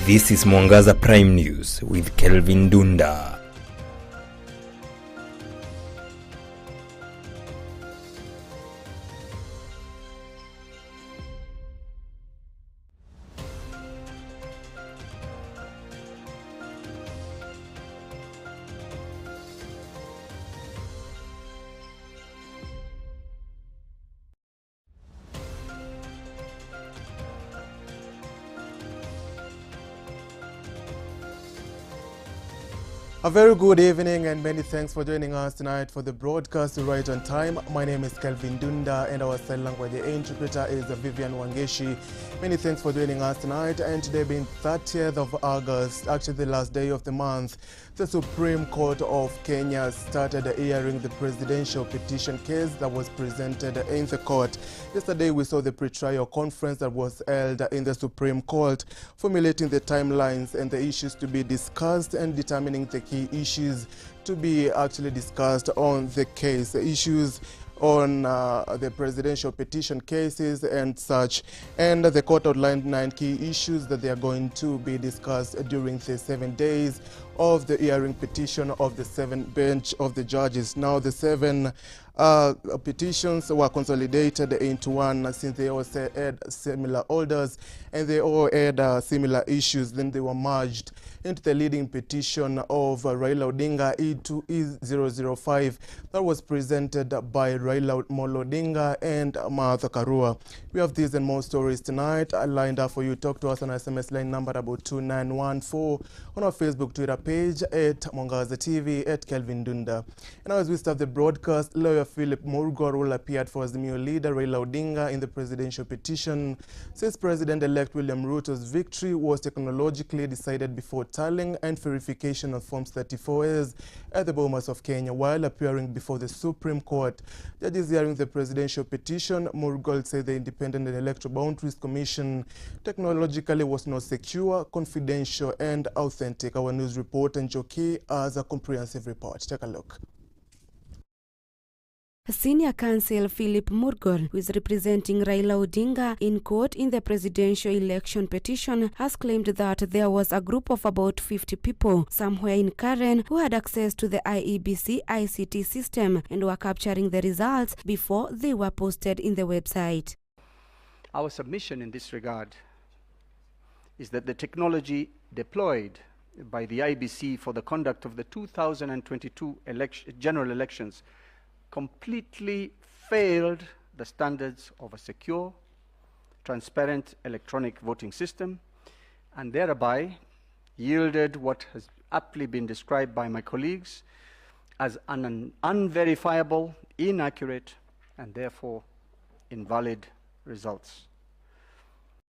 This is Mwangaza Prime News with KELVIN_ndunda. A very good evening and many thanks for joining us tonight for the broadcast right on time. My name is KELVIN_ndunda and our sign language interpreter is Vivian Wangeshi. Many thanks for joining us tonight, and today being 30th of August, actually the last day of the month, the Supreme Court of Kenya started hearing the presidential petition case that was presented in the court. Yesterday we saw the pre-trial conference that was held in the Supreme Court, formulating the timelines and the issues to be discussed and determining the key issues to be actually discussed on the case. The issues on the presidential petition cases and such, and the court outlined 9 key issues that they are going to be discussed during the 7 days of the hearing petition of the 7th bench of the judges. Now the 7 petitions were consolidated into one, since they all had similar orders and they all had similar issues. Then they were merged into the leading petition of Raila Odinga E005 that was presented by Raila Odinga and Martha Karua. We have these and more stories tonight lined up for you. Talk to us on our SMS line number about 2914, on our Facebook Twitter page at mwangazatv, at kelvinndunda. And now, as we start the broadcast, lawyer Philip Murgor, who appeared for Azimio leader Raila Odinga in the presidential petition, says President-elect William Ruto's victory was technologically decided before tallying and verification of Forms 34As at the Bomas of Kenya. While appearing before the Supreme Court, judges hearing the presidential petition, Murgor said the Independent Electoral Boundaries Commission technologically was not secure, confidential, and authentic. Our news reporter Njoki has a comprehensive report. Take a look. Senior counsel Philip Murgor, who is representing Raila Odinga in court in the presidential election petition, has claimed that there was a group of about 50 people somewhere in Karen who had access to the IEBC ICT system and were capturing the results before they were posted in the website. Our submission in this regard is that the technology deployed by the IEBC for the conduct of the 2022 general elections completely failed the standards of a secure, transparent electronic voting system, and thereby yielded what has aptly been described by my colleagues as an unverifiable, inaccurate, and therefore invalid results.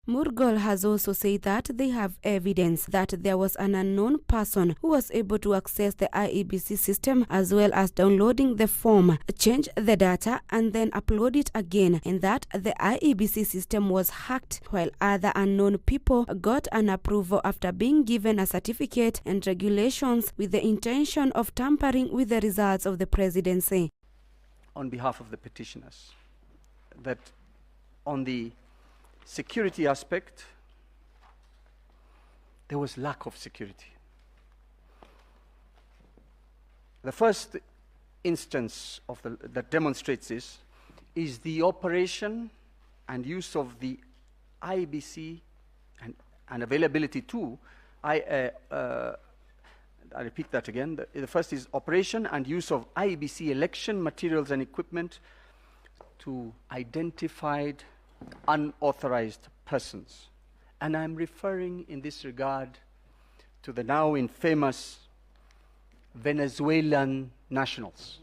Murgor has also said that they have evidence that there was an unknown person who was able to access the IEBC system, as well as downloading the form, change the data, and then upload it again, and that the IEBC system was hacked, while other unknown people got an approval after being given a certificate and regulations with the intention of tampering with the results of the presidency. On behalf of the petitioners, that on the security aspect, there was lack of security. The first instance of that demonstrates this is the operation and use of the IBC and availability to I repeat that again. The first is operation and use of IBC election materials and equipment to identified unauthorized persons. And I'm referring in this regard to the now infamous Venezuelan nationals.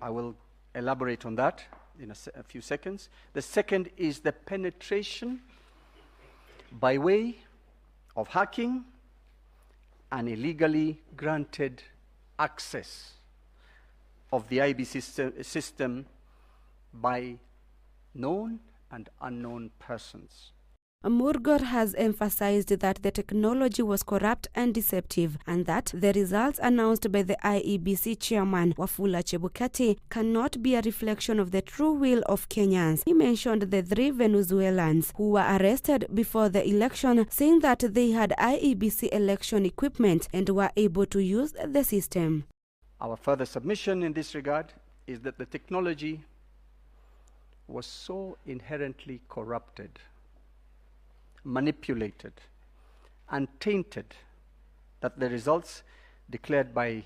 I will elaborate on that in a few seconds. The second is the penetration by way of hacking and illegally granted access of the IBC system by known and unknown persons. Murgol has emphasized that the technology was corrupt and deceptive and that the results announced by the IEBC chairman Wafula Chebukati cannot be a reflection of the true will of Kenyans. He mentioned the 3 Venezuelans who were arrested before the election, saying that they had IEBC election equipment and were able to use the system. Our further submission in this regard is that the technology was so inherently corrupted, manipulated, and tainted that the results declared by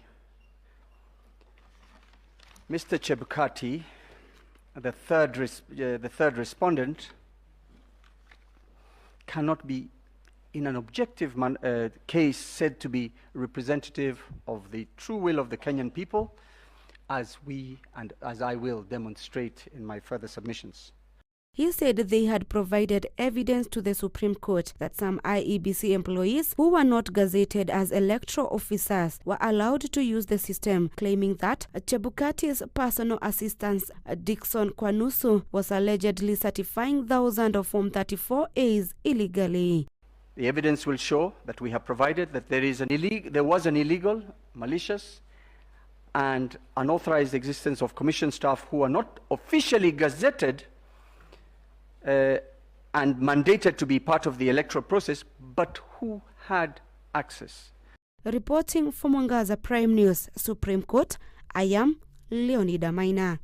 Mr. Chebukati, the third respondent, cannot be in an objective case said to be representative of the true will of the Kenyan people, as we and as I will demonstrate in my further submissions. He said they had provided evidence to the Supreme Court that some IEBC employees who were not gazetted as electoral officers were allowed to use the system, claiming that Chebukati's personal assistant Dixon Kwanusu was allegedly certifying thousands of Form 34As illegally. The evidence will show that we have provided that there was an illegal, malicious, and unauthorized existence of commission staff who are not officially gazetted and mandated to be part of the electoral process, but who had access. Reporting for Mwangaza Prime News, Supreme Court, I am Leonida Maina.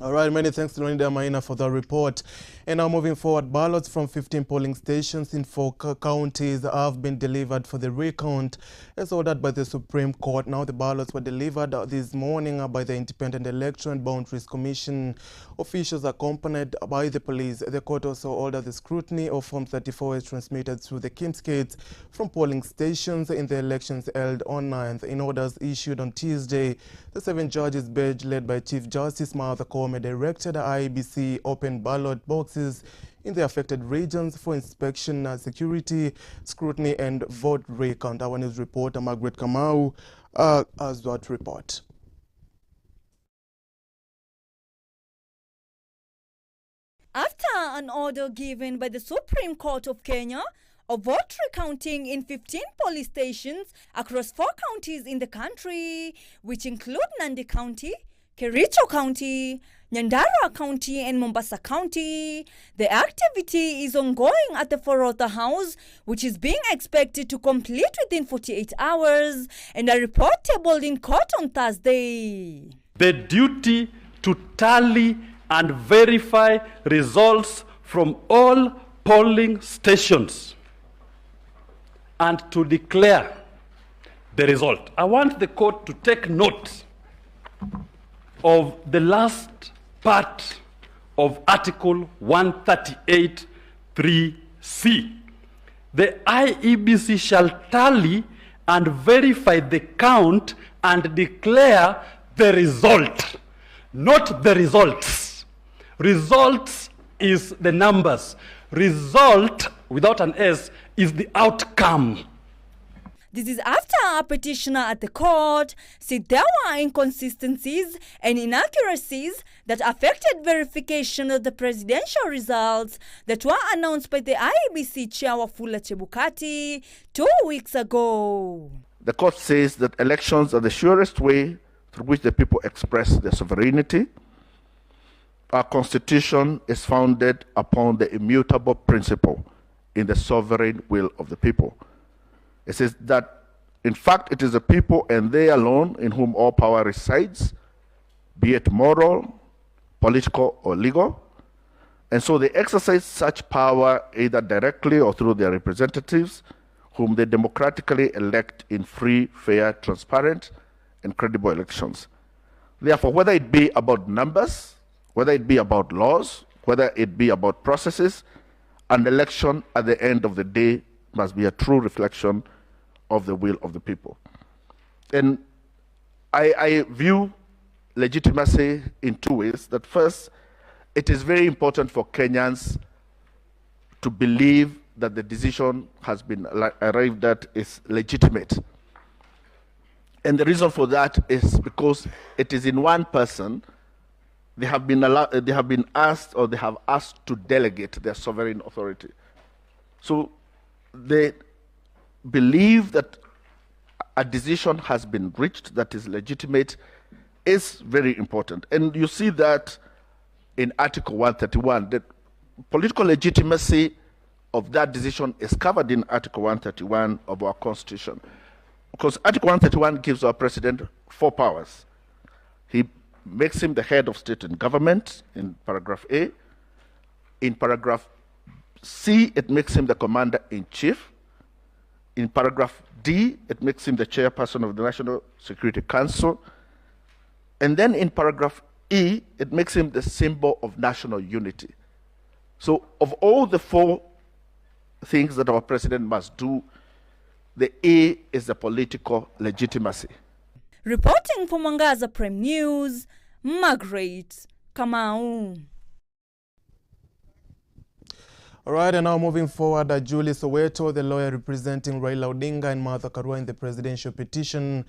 All right, many thanks to Leonida Maina for the report. And now moving forward, ballots from 15 polling stations in 4 counties have been delivered for the recount as ordered by the Supreme Court. Now the ballots were delivered this morning by the Independent Election and Boundaries Commission. Officials accompanied by the police. The court also ordered the scrutiny of Form 34 is transmitted through the Kimskates from polling stations in the elections held on 9th. In orders issued on Tuesday, the 7 judges bench led by Chief Justice Martha Koome directed the IEBC open ballot boxes in the affected regions for inspection, security, scrutiny, and vote recount. Our news reporter Margaret Kamau has that report. After an order given by the Supreme Court of Kenya of vote recounting in 15 polling stations across 4 counties in the country, which include Nandi County, Kericho County, Nyandarua County and Mombasa County, the activity is ongoing at the Forotha House, which is being expected to complete within 48 hours, and a report tabled in court on Thursday. The duty to tally and verify results from all polling stations and to declare the result. I want the court to take note of the last part of Article 138(3)(c). The IEBC shall tally and verify the count and declare the result, not the results. Results is the numbers. Result, without an S, is the outcome. This is after a petitioner at the court said there were inconsistencies and inaccuracies that affected verification of the presidential results that were announced by the IEBC chair Wafula Chebukati 2 weeks ago. The court says that elections are the surest way through which the people express their sovereignty. Our constitution is founded upon the immutable principle in the sovereign will of the people. It says that, in fact, it is the people and they alone in whom all power resides, be it moral, political, or legal. And so they exercise such power either directly or through their representatives, whom they democratically elect in free, fair, transparent, and credible elections. Therefore, whether it be about numbers, whether it be about laws, whether it be about processes, an election at the end of the day must be a true reflection of the will of the people. And I view legitimacy in 2 ways. That first, it is very important for Kenyans to believe that the decision has been arrived at is legitimate. And the reason for that is because it is in one person they have been asked, or they have asked to delegate their sovereign authority. So they believe that a decision has been reached that is legitimate is very important. And you see that in Article 131. The political legitimacy of that decision is covered in Article 131 of our Constitution. Because Article 131 gives our president 4 powers. He makes him the head of state and government in paragraph A. In paragraph C, it makes him the commander-in-chief. In paragraph D, it makes him the chairperson of the National Security Council. And then in paragraph E, it makes him the symbol of national unity. So of all the 4 things that our president must do, the A is the political legitimacy. Reporting for Mwangaza Prime News, Margaret Kamau. All right, and now moving forward, Julie Soweto, the lawyer representing Raila Odinga and Martha Karua in the presidential petition,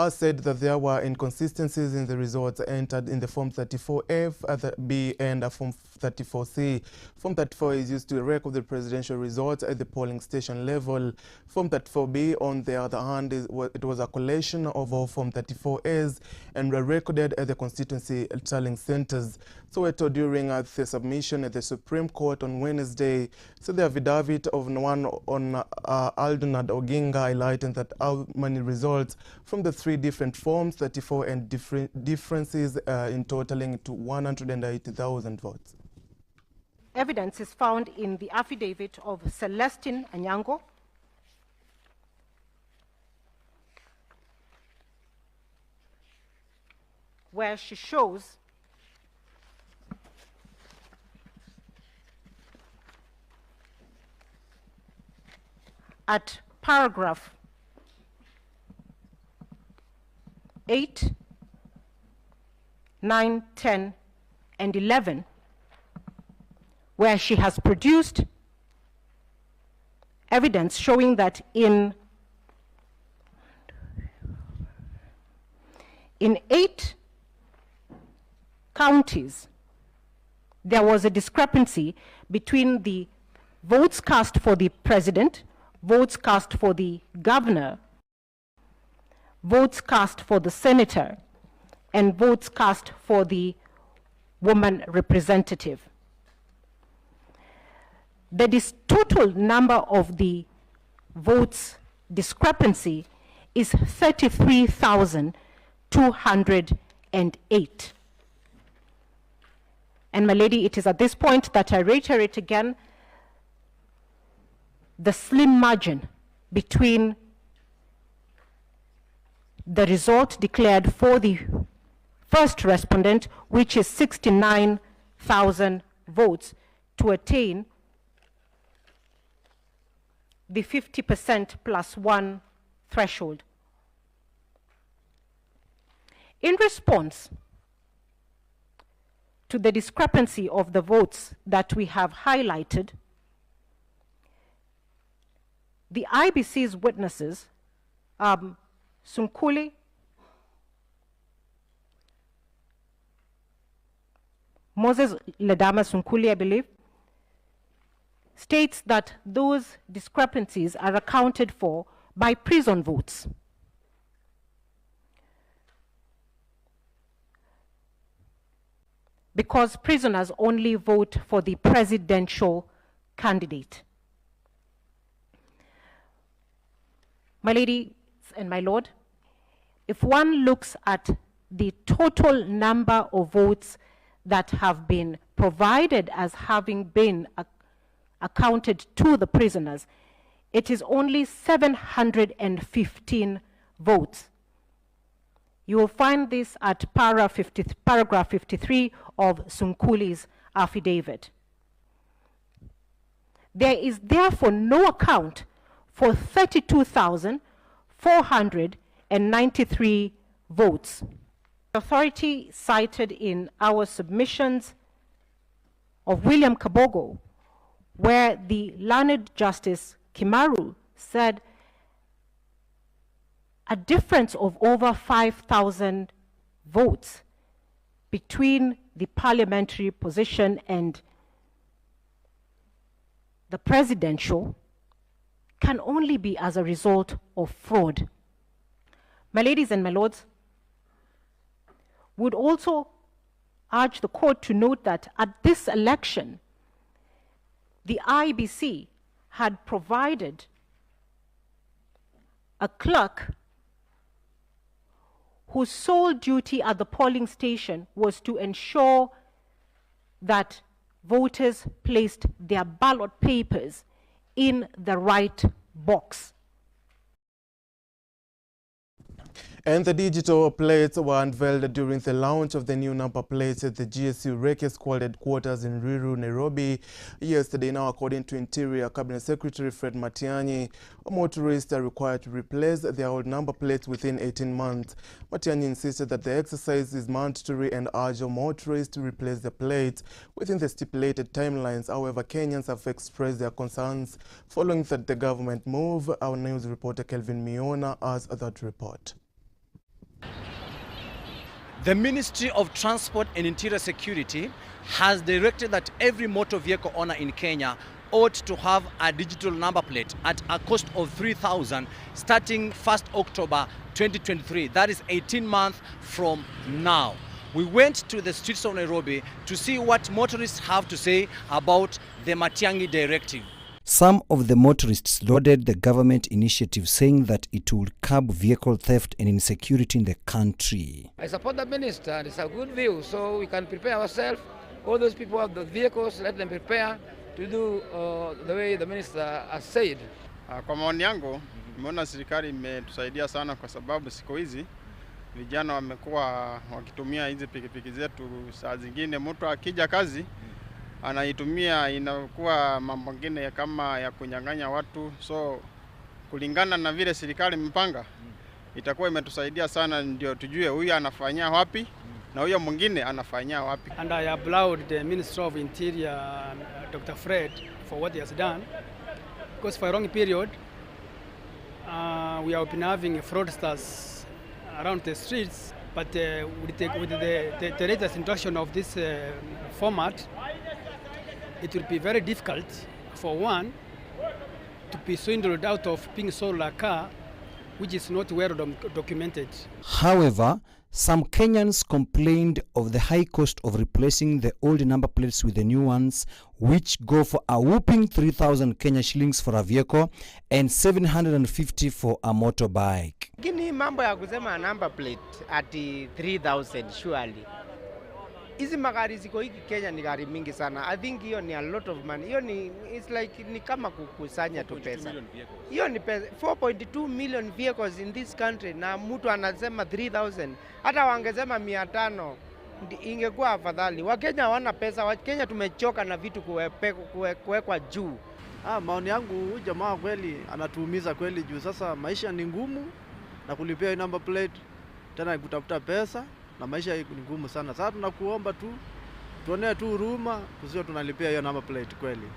said that there were inconsistencies in the results entered in the Form 34F, B, and Form 34C. Form 34 is used to record the presidential results at the polling station level. Form 34B, on the other hand, it was a collation of all Form 34As and were recorded at the constituency tallying centers. Soweto, during the submission at the Supreme Court on Wednesday, said the affidavit of one on Aldunad Oginga highlighting that how many results from the 3 different forms, 34 and differences in totaling to 180,000 votes. Evidence is found in the affidavit of Celestine Anyango, where she shows at paragraph 8, 9, 10, and 11, where she has produced evidence showing that in 8 counties, there was a discrepancy between the votes cast for the president, votes cast for the governor, votes cast for the senator, and votes cast for the woman representative. The total number of the votes discrepancy is 33,208. And my lady, it is at this point that I reiterate again the slim margin between the result declared for the first respondent, which is 69,000 votes, to attain the 50% plus 1 threshold. In response to the discrepancy of the votes that we have highlighted, the IBC's witnesses, Sunkuli, Moses Ledama Sunkuli, I believe, states that those discrepancies are accounted for by prison votes. Because prisoners only vote for the presidential candidate. My ladies and my lord, if one looks at the total number of votes that have been provided as having been accounted to the prisoners, it is only 715 votes. You will find this at paragraph 53 of Sunkuli's affidavit. There is therefore no account for 32,493 votes. The authority cited in our submissions of William Kabogo, where the learned Justice Kimaru said a difference of over 5,000 votes between the parliamentary position and the presidential can only be as a result of fraud. My ladies and my lords, would also urge the court to note that at this election, the IEBC had provided a clerk whose sole duty at the polling station was to ensure that voters placed their ballot papers in the right box. And the digital plates were unveiled during the launch of the new number plates at the GSU Reke Squad headquarters in Ruiru, Nairobi yesterday. Now, according to Interior Cabinet Secretary Fred Matiang'i, motorists are required to replace their old number plates within 18 months. Matiang'i insisted that the exercise is mandatory and urged motorists to replace the plates within the stipulated timelines. However, Kenyans have expressed their concerns following the government move. Our news reporter Kelvin Miona has that report. The Ministry of Transport and Interior Security has directed that every motor vehicle owner in Kenya ought to have a digital number plate at a cost of 3,000 starting 1st October 2023. That is 18 months from now. We went to the streets of Nairobi to see what motorists have to say about the Matiang'i directive. Some of the motorists lauded the government initiative, saying that it will curb vehicle theft and insecurity in the country. I support the minister. It's a good view, so we can prepare ourselves. All those people have the vehicles, let them prepare to do the way the minister has said. Kwa maoni yangu, nimeona serikali imetusaidia sana kwa sababu siku hizi vijana wamekuwa wakitumia hizi pikipiki zetu. Saa zingine mtu akija kazi anaitumia, inakuwa mambo mengine kama ya kunyang'anya watu. So kulingana na vile serikali mpanga, itakuwa imetusaidia sana, ndio tujue huyu anafanyia wapi na huyo mwingine anafanyia wapi. And I applaud the Minister of Interior, Dr. Fred, for what he has done. Because for a long period, we have been having fraudsters around the streets. But with the latest introduction of this format, it will be very difficult for one to be swindled out of being sold a car which is not well documented. However, some Kenyans complained of the high cost of replacing the old number plates with the new ones, which go for a whopping 3,000 Kenya shillings for a vehicle and 750 for a motorbike. Kini mambo ya kusema number plate ati 3,000 surely. Hizi magari ziko hiki Kenya ni gari mingi sana. I think hiyo ni a lot of money. Hiyo ni it's like ni kama kukusanya tu pesa. Hiyo ni pesa 4.2 million vehicles in this country na mtu anasema 3,000. Hata wangesema 500 ingekuwa afadhali. Wakenya hawana pesa. Wakenya tumechoka na vitu kuwekwa juu. Maoni yangu huyu jamaa kweli anatuumiza kweli juu sasa maisha ni ngumu na kulipia number plate tena kutafuta pesa. Na maisha ni ngumu sana. Sasa tunakuomba tu tuonee tu huruma kusio tunalipia hiyo number plate kweli.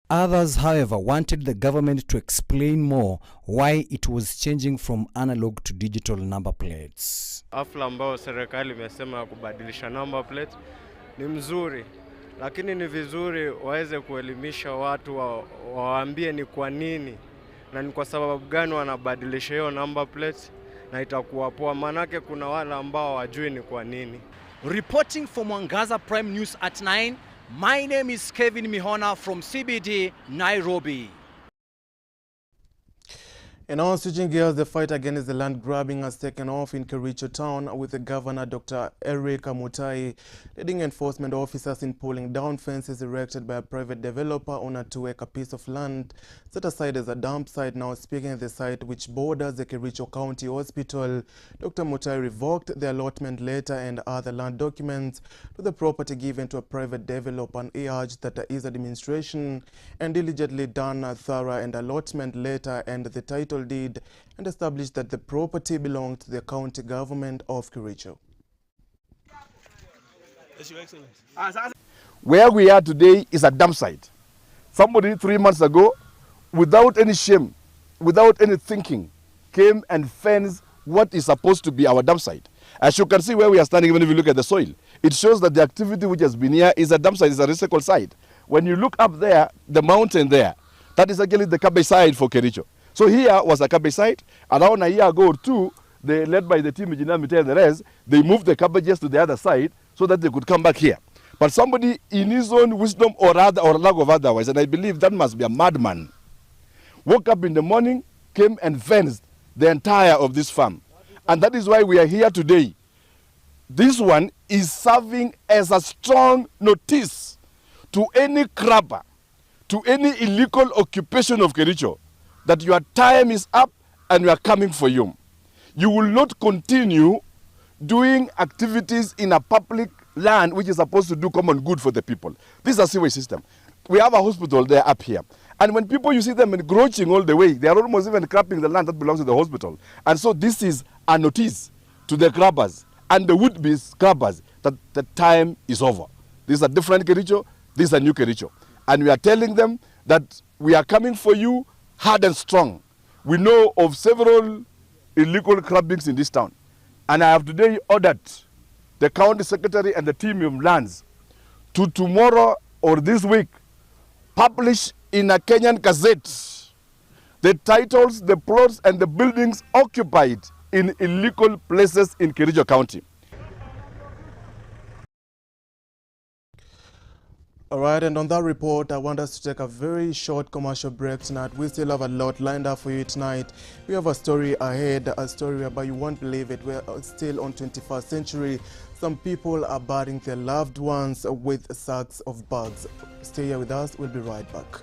Others, however, wanted the government to explain more why it was changing from analog to digital number plates. Hafla ambao serikali imesema kubadilisha number plate ni mzuri, lakini ni vizuri waweze kuelimisha watu, waambie ni kwa nini na ni kwa sababu gani wanabadilisha hiyo number plate. Na itakuwa poa, manake kuna wale ambao wajui ni kwa nini. Reporting for Mwangaza Prime News at 9, my name is Kevin Mihona from CBD, Nairobi. And now switching gears, the fight against the land grabbing has taken off in Kericho town, with the governor, Dr. Eric Mutai, leading enforcement officers in pulling down fences erected by a private developer on a 2-acre piece of land set aside as a dump site. Now speaking at the site which borders the Kericho County Hospital, Dr. Mutai revoked the allotment letter and other land documents to the property given to a private developer, and he urged that his administration and diligently done a thorough and allotment letter and the title deed and established that the property belonged to the county government of Kericho. Where we are today is a dump site. Somebody 3 months ago, without any shame, without any thinking, came and fenced what is supposed to be our dump site. As you can see where we are standing, even if you look at the soil, it shows that the activity which has been here is a dump site, is a recycle site. When you look up there, the mountain there, that is actually the cabbage site for Kericho. So here was a cabbage site. Around a year ago or two, they, led by the team, Engineer Mite and the rest, they moved the cabbages to the other side so that they could come back here. But somebody in his own wisdom or lack of otherwise, and I believe that must be a madman, woke up in the morning, came and fenced the entire of this farm. And that is why we are here today. This one is serving as a strong notice to any crabber, to any illegal occupation of Kericho, that your time is up and we are coming for you. You will not continue doing activities in a public land which is supposed to do common good for the people. This is a sewage system. We have a hospital there up here. And when people, you see them encroaching all the way, they are almost even crapping the land that belongs to the hospital. And so this is a notice to the grabbers and the would-be grabbers that the time is over. This is a different Kericho, this is a new Kericho. And we are telling them that we are coming for you hard and strong. We know of several illegal crabbings in this town. And I have today ordered the county secretary and the team of lands to tomorrow or this week publish in a Kenyan gazette the titles, the plots and the buildings occupied in illegal places in Kericho County. All right, and on that report, I want us to take a very short commercial break tonight. We still have a lot lined up for you tonight. We have a story ahead, a story whereby you won't believe it. We're still on 21st century. Some people are burying their loved ones with sacks of bags. Stay here with us. We'll be right back.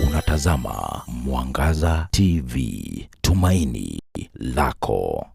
Unatazama Mwangaza TV, tumaini lako.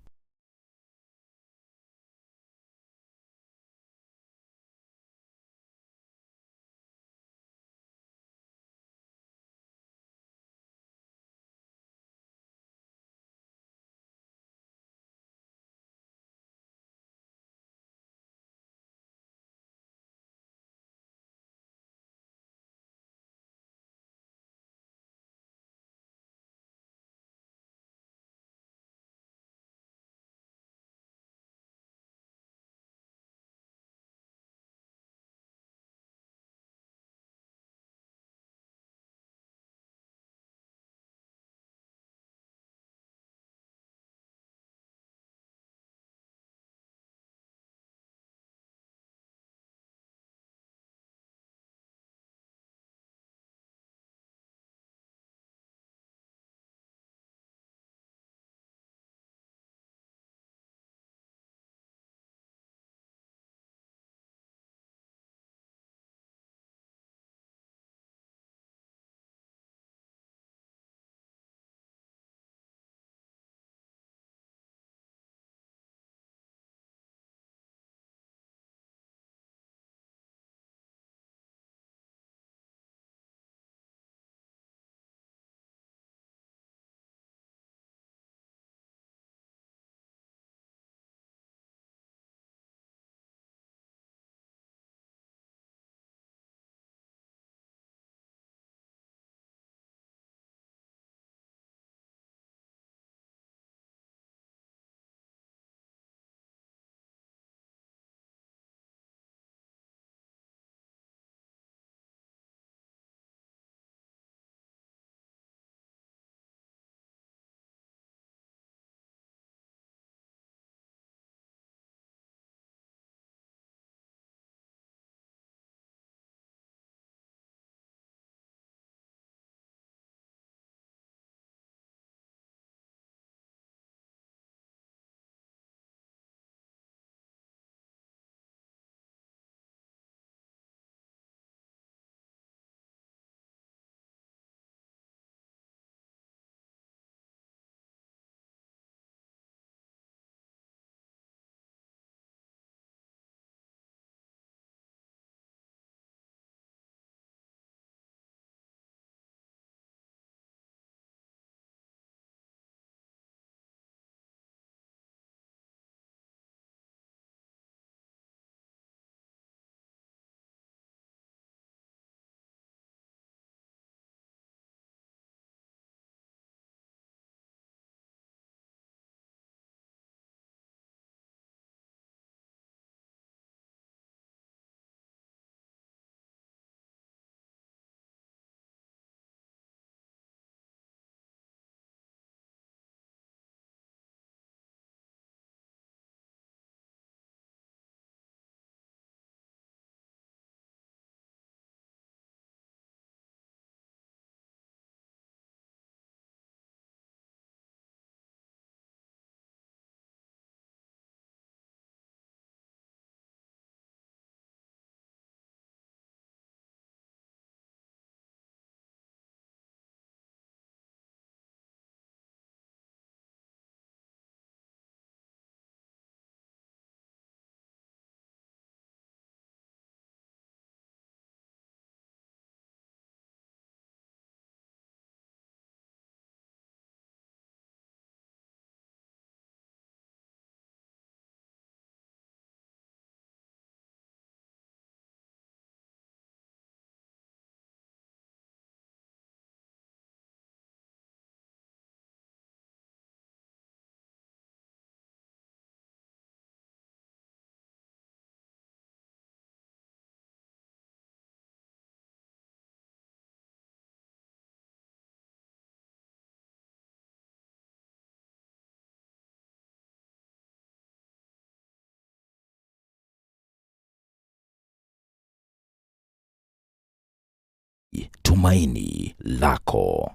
tumaini lako.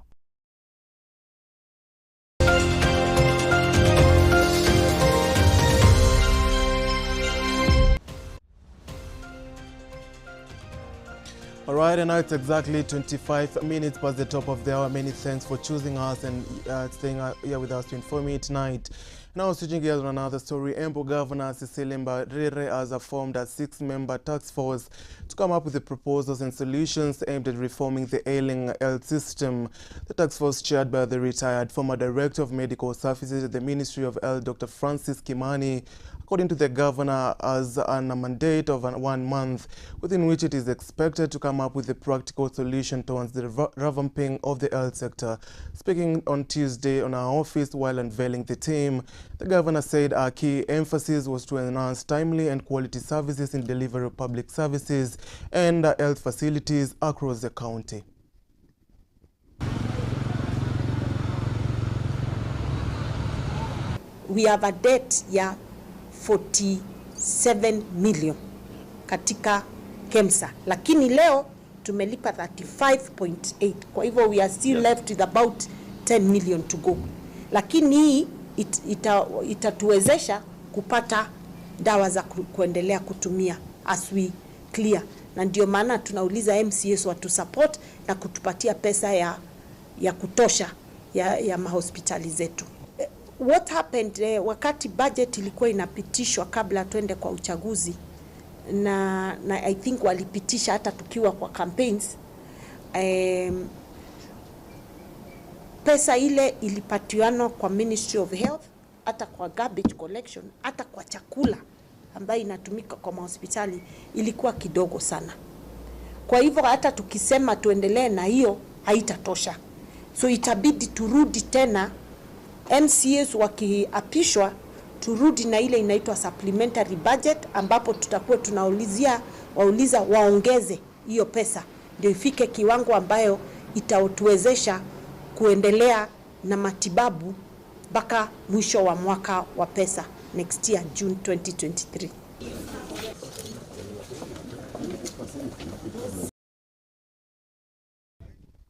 All right, and now it's exactly 25 minutes past the top of the hour. Many thanks for choosing us and staying here with us to inform you tonight. Now, switching gears on another story, Embu Governor Cecilia Mbarire has formed a 6-member task force to come up with the proposals and solutions aimed at reforming the ailing health system. The task force, chaired by the retired former Director of Medical Services at the Ministry of Health, Dr. Francis Kimani, according to the governor, has a mandate of 1 month, within which it is expected to come up with a practical solution towards the revamping of the health sector. Speaking on Tuesday on our office while unveiling the team, the governor said our key emphasis was to enhance timely and quality services in delivery of public services and health facilities across the county. We have a debt, 47 million katika KEMSA, lakini leo tumelipa 35.8. Kwa hivyo we are still left with about 10 million to go, lakini hii itatuwezesha kupata dawa za kuendelea kutumia as we clear, na ndio maana tunauliza MCS watu support na kutupatia pesa ya kutosha ya mahospitali zetu. What happened wakati budget ilikuwa inapitishwa kabla tuende kwa uchaguzi, na I think walipitisha hata tukiwa kwa campaigns, pesa ile ilipatiano kwa Ministry of Health, hata kwa garbage collection, hata kwa chakula ambayo inatumika kwa hospitali ilikuwa kidogo sana. Kwa hivyo hata tukisema tuendelee na hiyo haitatosha, so itabidi turudi tena MCS wakiapishwa, turudi na ile inaitwa supplementary budget, ambapo tutakuwa wauliza waongeze hiyo pesa ndio ifike kiwango ambayo itatuwezesha kuendelea na matibabu mpaka mwisho wa mwaka wa pesa next year, June 2023.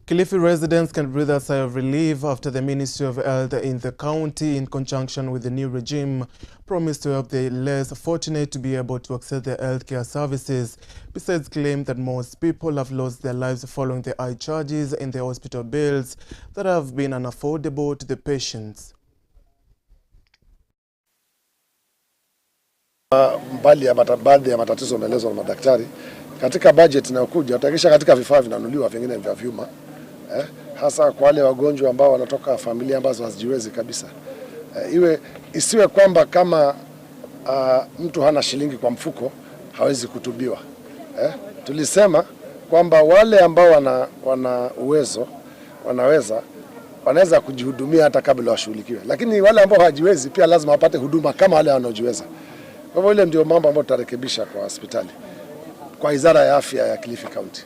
Kilifi residents can breathe a sigh of relief after the Ministry of Health in the county, in conjunction with the new regime, promised to help the less fortunate to be able to access their healthcare services. Besides, claim that most people have lost their lives following the high charges in their hospital bills that have been unaffordable to the patients. Mbali ya baadhi ya matatizo yameelezwa na madaktari katika budget inayokuja, tutahakikisha katika vifaa vinanunuliwa, vingine vya vyuma, hasa kwa wale wagonjwa ambao wanatoka familia ambazo hazijiwezi kabisa. Isiwe kwamba kama mtu hana shilingi kwa mfuko hawezi kutubiwa. Tulisema kwamba wale ambao wana uwezo wanaweza kujihudumia hata kabla washughulikiwe, lakini wale ambao hawajiwezi pia lazima wapate huduma kama wale wanaojiweza. Kwa hivyo ile ndio mambo ambayo tutarekebisha kwa hospitali, kwa Wizara ya Afya ya Kilifi County.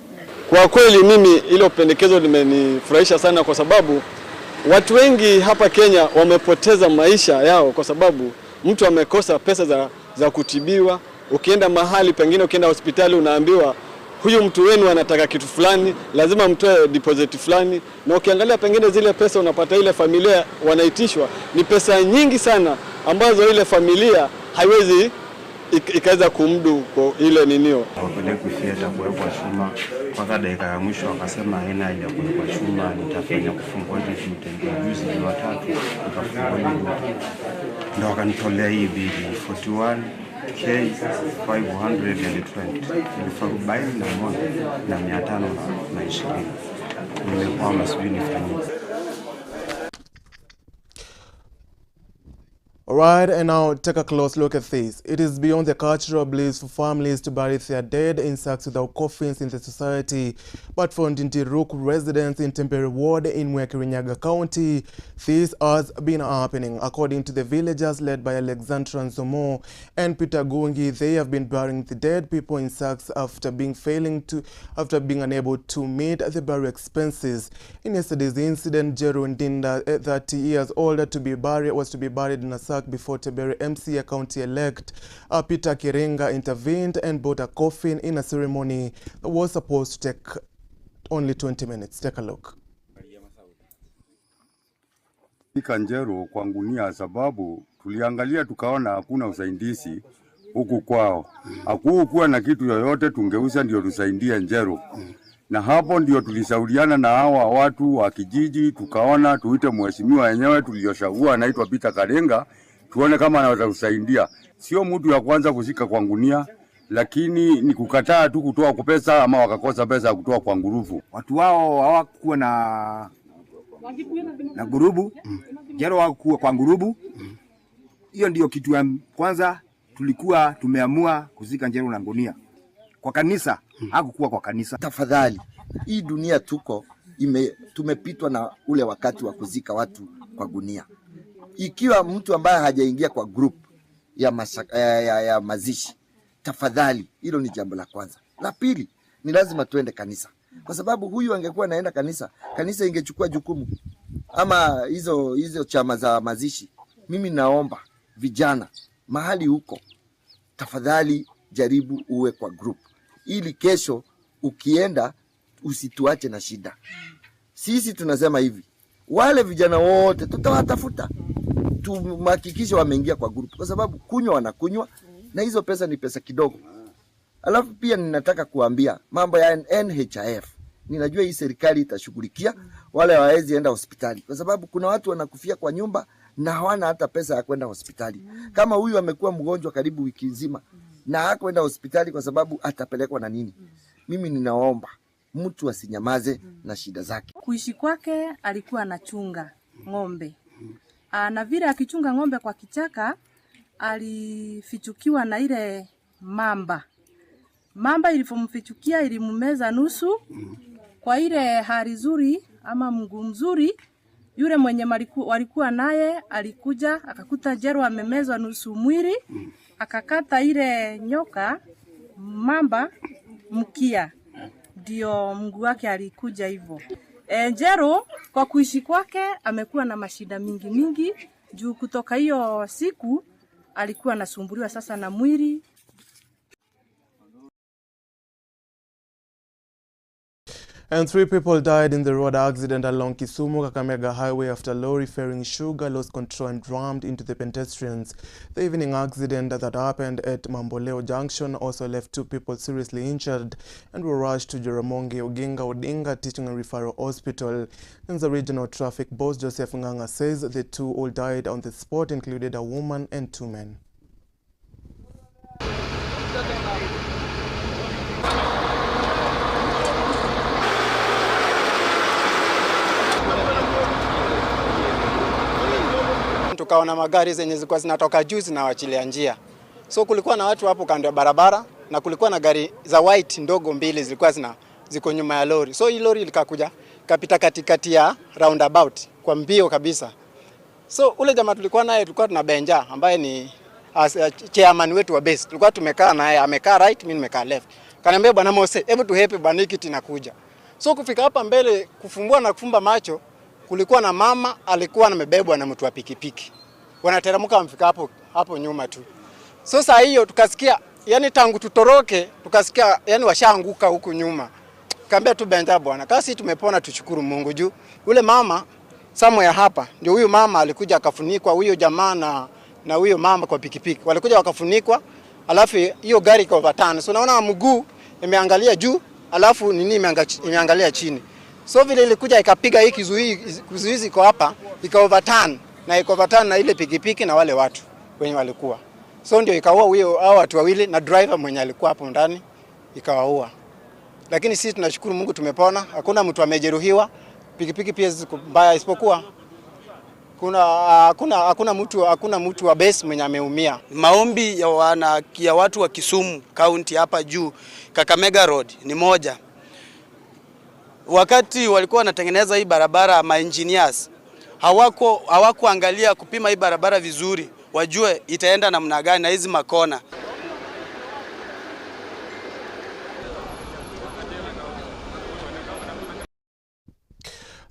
Kwa kweli mimi ile pendekezo limenifurahisha sana, kwa sababu watu wengi hapa Kenya wamepoteza maisha yao kwa sababu mtu amekosa pesa za kutibiwa. Ukienda mahali pengine, ukienda hospitali unaambiwa huyu mtu wenu anataka kitu fulani, lazima mtoe deposit fulani, na ukiangalia pengine zile pesa unapata ile familia wanaitishwa ni pesa nyingi sana ambazo ile familia haiwezi ikaweza kumdu kwa ile ninio. Wapelekwe theater kuwekwa chuma, kwa dakika ya mwisho wakasema haina haja kuwekwa chuma, nitafanya kufungua hivi vitendo juzi Jumatatu nikafungua hivi. Ndio wakanitolea hii bili 41,520 41,520 na 520. Nimekuwa masubiri nifanye. Alright, and now take a close look at this. It is beyond the cultural bliss for families to bury their dead in sacks without coffins in the society. But for Ndindiruk residents in Tempere Ward in Mwekirinyaga County, this has been happening. According to the villagers led by Alexandra Nzomo and Peter Gungi, they have been burying the dead people in sacks after being unable to meet the burial expenses. In yesterday's incident, Jeru Ndinda, 30 years old, was to be buried in a sack before Tebere MCA county-elect Peter Kirenga intervened and bought a coffin in a ceremony that was supposed to only 20 minutes. Take a look. Kanjero kwa ngunia sababu tuliangalia tukaona hakuna usaidizi huku kwao. Hakukuwa na kitu yoyote tungeuza ndio tusaidie Njero. Na hapo ndio tulishauriana na hawa watu wa kijiji tukaona tuite mheshimiwa wenyewe tuliochagua anaitwa Peter Karenga tuone kama anaweza kusaidia. Sio mtu ya kwanza kushika kwa ngunia lakini ni kukataa tu kutoa kwa pesa ama wakakosa pesa kutoa kwa ngurufu. Watu wao hawakuwa na gurubu. Njero hawakuwa kwa ngurubu. Hiyo ndio kitu ya kwanza tulikuwa tumeamua kuzika Njero na ngunia. Kwa kanisa hakukuwa kwa kanisa. Tafadhali, hii dunia tuko tumepitwa na ule wakati wa kuzika watu kwa gunia. Ikiwa mtu ambaye hajaingia kwa group ya mazishi, tafadhali, hilo ni jambo la kwanza. La pili, ni lazima tuende kanisa. Kwa sababu huyu angekuwa naenda kanisa, kanisa ingechukua jukumu. Ama hizo chama za mazishi. Mimi naomba vijana mahali huko, tafadhali jaribu uwe kwa group. Ili kesho ukienda usituache na shida. Sisi tunasema hivi, wale vijana wote tutawatafuta. Tumhakikishe wameingia kwa group kwa sababu kunywa wanakunywa na hizo pesa ni pesa kidogo. Alafu pia ninataka kuambia mambo ya NHIF. Ninajua hii serikali itashughulikia wale hawawezi enda hospitali kwa sababu kuna watu wanakufia kwa nyumba na hawana hata pesa ya kwenda hospitali. Kama huyu amekuwa mgonjwa karibu wiki nzima na hakwenda hospitali kwa sababu atapelekwa na nini? Mimi ninaomba mtu asinyamaze na shida zake. Kuishi kwake alikuwa anachunga ng'ombe. Na vile akichunga ng'ombe kwa kichaka alifichukiwa na ile mamba. Mamba ilipomfichukia ilimumeza nusu. Kwa ile hali nzuri ama mguu mzuri, yule mwenye walikuwa naye alikuja akakuta Njero amemezwa nusu mwili, akakata ile nyoka mamba mkia, ndio mguu wake alikuja hivyo. Njero kwa kuishi kwake amekuwa na mashida mingi juu kutoka hiyo siku alikuwa anasumbuliwa sasa na mwili. And 3 people died in the road accident along Kisumu-Kakamega Highway after a lorry ferrying sugar lost control and rammed into the pedestrians. The evening accident that happened at Mamboleo Junction also left 2 people seriously injured and were rushed to Jaramogi Oginga Odinga Teaching and Referral Hospital. And the regional traffic boss Joseph Nganga says the 2 all died on the spot, included a woman and 2 men. Tukaona magari zenye zilikuwa zinatoka juu zinawachilia njia. So kulikuwa na watu hapo kando ya barabara na kulikuwa na gari za white ndogo mbili zilikuwa ziko nyuma ya lori. So hii lori likakuja kapita katikati ya roundabout kwa mbio kabisa. So ule jamaa tulikuwa naye tulikuwa tunabenja ambaye ni chairman wetu wa base. Tulikuwa tumekaa naye, amekaa right, mimi nimekaa left. Kaniambia bwana Mose, hebu tuhepe bwana hiki tinakuja. So kufika hapa mbele kufumbua na kufumba macho, kulikuwa na mama alikuwa amebebwa na mtu wa pikipiki. Wanateremka wamfika hapo nyuma tu. So saa hiyo tukasikia, yani tangu tutoroke, tukasikia yani washaanguka huku nyuma. Kaambia tu benja bwana, kasi tumepona tushukuru Mungu juu. Ule mama somewhere hapa, ndio huyu mama alikuja akafunikwa, huyo jamaa na huyo mama kwa pikipiki. Walikuja wakafunikwa, alafu hiyo gari ika overturn. So naona mguu imeangalia juu, alafu nini imeangalia chini. So vile ilikuja ikapiga hii kizuizi kwa hapa, ika overturn na ile pikipiki na wale watu wenye walikuwa. So ndio ikaua hao watu wawili na driver mwenye alikuwa hapo ndani ikawaua. Lakini sisi tunashukuru Mungu tumepona, hakuna mtu amejeruhiwa. Pikipiki pia ziko mbaya isipokuwa hakuna mtu wa base mwenye ameumia. Maombi ya watu wa Kisumu County hapa juu Kakamega Road ni moja. Wakati walikuwa wanatengeneza hii barabara, engineers hawakuangalia kupima hii barabara vizuri, wajue itaenda namna gani na hizi makona.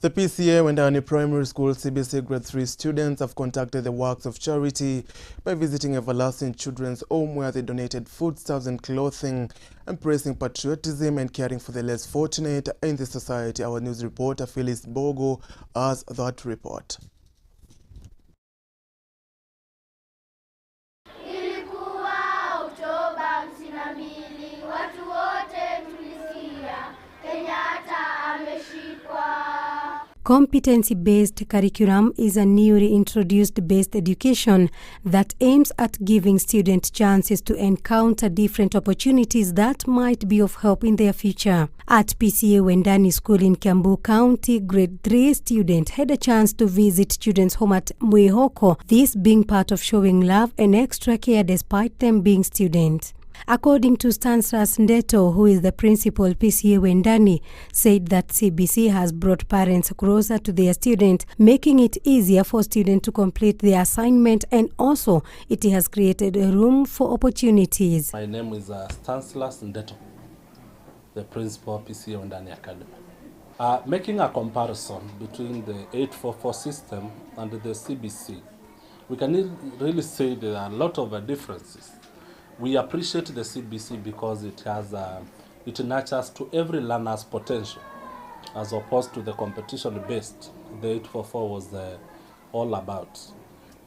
The PCA Wendani Primary School CBC Grade 3 students have contacted the works of charity by visiting Everlasting Children's Home, where they donated foodstuffs and clothing, embracing patriotism and caring for the less fortunate in the society. Our news reporter Phyllis Bogo has that report. Competency-based curriculum is a newly introduced based education that aims at giving students chances to encounter different opportunities that might be of help in their future. At PCA Wendani School in Kiambu County, Grade 3 students had a chance to visit Children's Home at Mwihoko, this being part of showing love and extra care despite them being students. According to Stanislas Ndeto, who is the principal PCA Wendani, said that CBC has brought parents closer to their students, making it easier for students to complete their assignment, and also it has created a room for opportunities. My name is Stanislas Ndeto, the principal PCA Wendani Academy. Making a comparison between the 844 system and the CBC, we can really say there are a lot of differences. We appreciate the CBC because it nurtures to every learner's potential, as opposed to the competition-based the 844 was all about.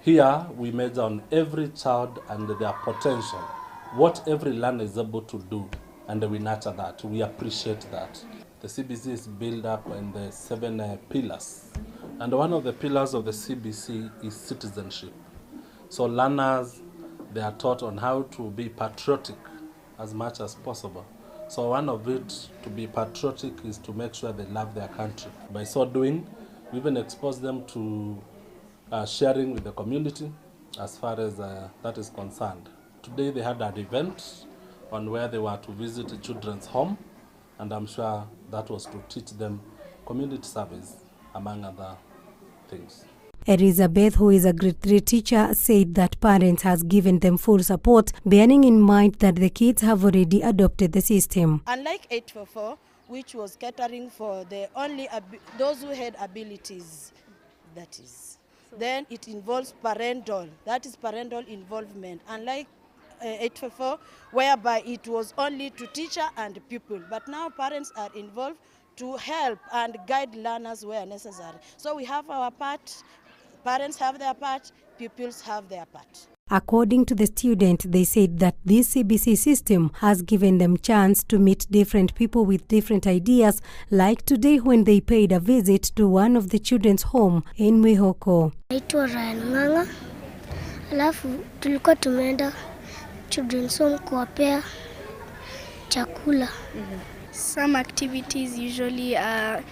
Here, we measure on every child and their potential, what every learner is able to do, and we nurture that. We appreciate that. The CBC is built up in the 7 pillars, and one of the pillars of the CBC is citizenship. So learners, they are taught on how to be patriotic as much as possible. So one of it, to be patriotic, is to make sure they love their country. By so doing, we even expose them to sharing with the community as far as that is concerned. Today they had an event on where they were to visit a children's home, and I'm sure that was to teach them community service, among other things. Elizabeth, who is a grade 3 teacher, said that parents has given them full support, bearing in mind that the kids have already adopted the system. Unlike 844, which was catering for the only those who had abilities, that is. Then it involves parental, that is parental involvement. Unlike 844, whereby it was only to teacher and pupil, but now parents are involved to help and guide learners where necessary. So we have our part. Parents have their part, pupils have their part. According to the student, they said that this CBC system has given them chance to meet different people with different ideas, like today when they paid a visit to one of the children's home in Mwihoko. Naitwa Ryan Nganga. Alafu tulikuwa tumeenda children's home kuwapea chakula. Some activities usually are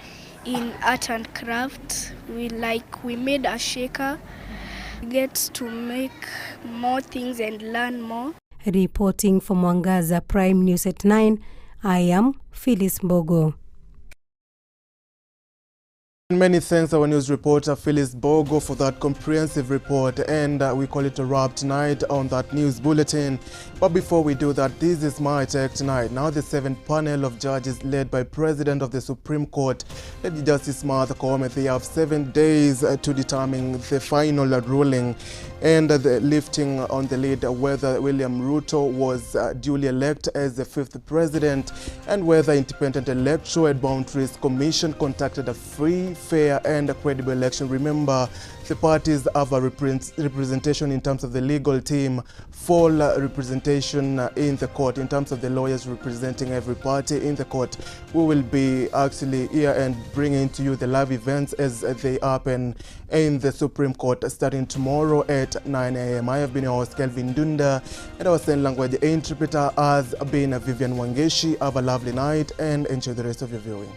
in art and craft. We made a shaker. We get to make more things and learn more. Reporting from Mwangaza Prime News at 9, I am Phyllis Bogo. Many thanks our news reporter Phyllis Bogo for that comprehensive report, and we call it a wrap tonight on that news bulletin. But before we do that, this is my take tonight. Now the 7th panel of judges led by President of the Supreme Court, Lady Justice Martha Koome, they have 7 days to determine the final ruling and the lifting on the lid whether William Ruto was duly elected as the 5th president, and whether Independent Electoral Boundaries Commission conducted a free, fair and credible election. Remember, the parties have a representation in terms of the legal team, full representation in the court in terms of the lawyers representing every party in the court. We will be actually here and bringing to you the live events as they happen in the Supreme Court starting tomorrow at 9 a.m. I have been your host KELVINndunda, and our sign language interpreter has been Vivian Wangeshi. Have a lovely night and enjoy the rest of your viewing.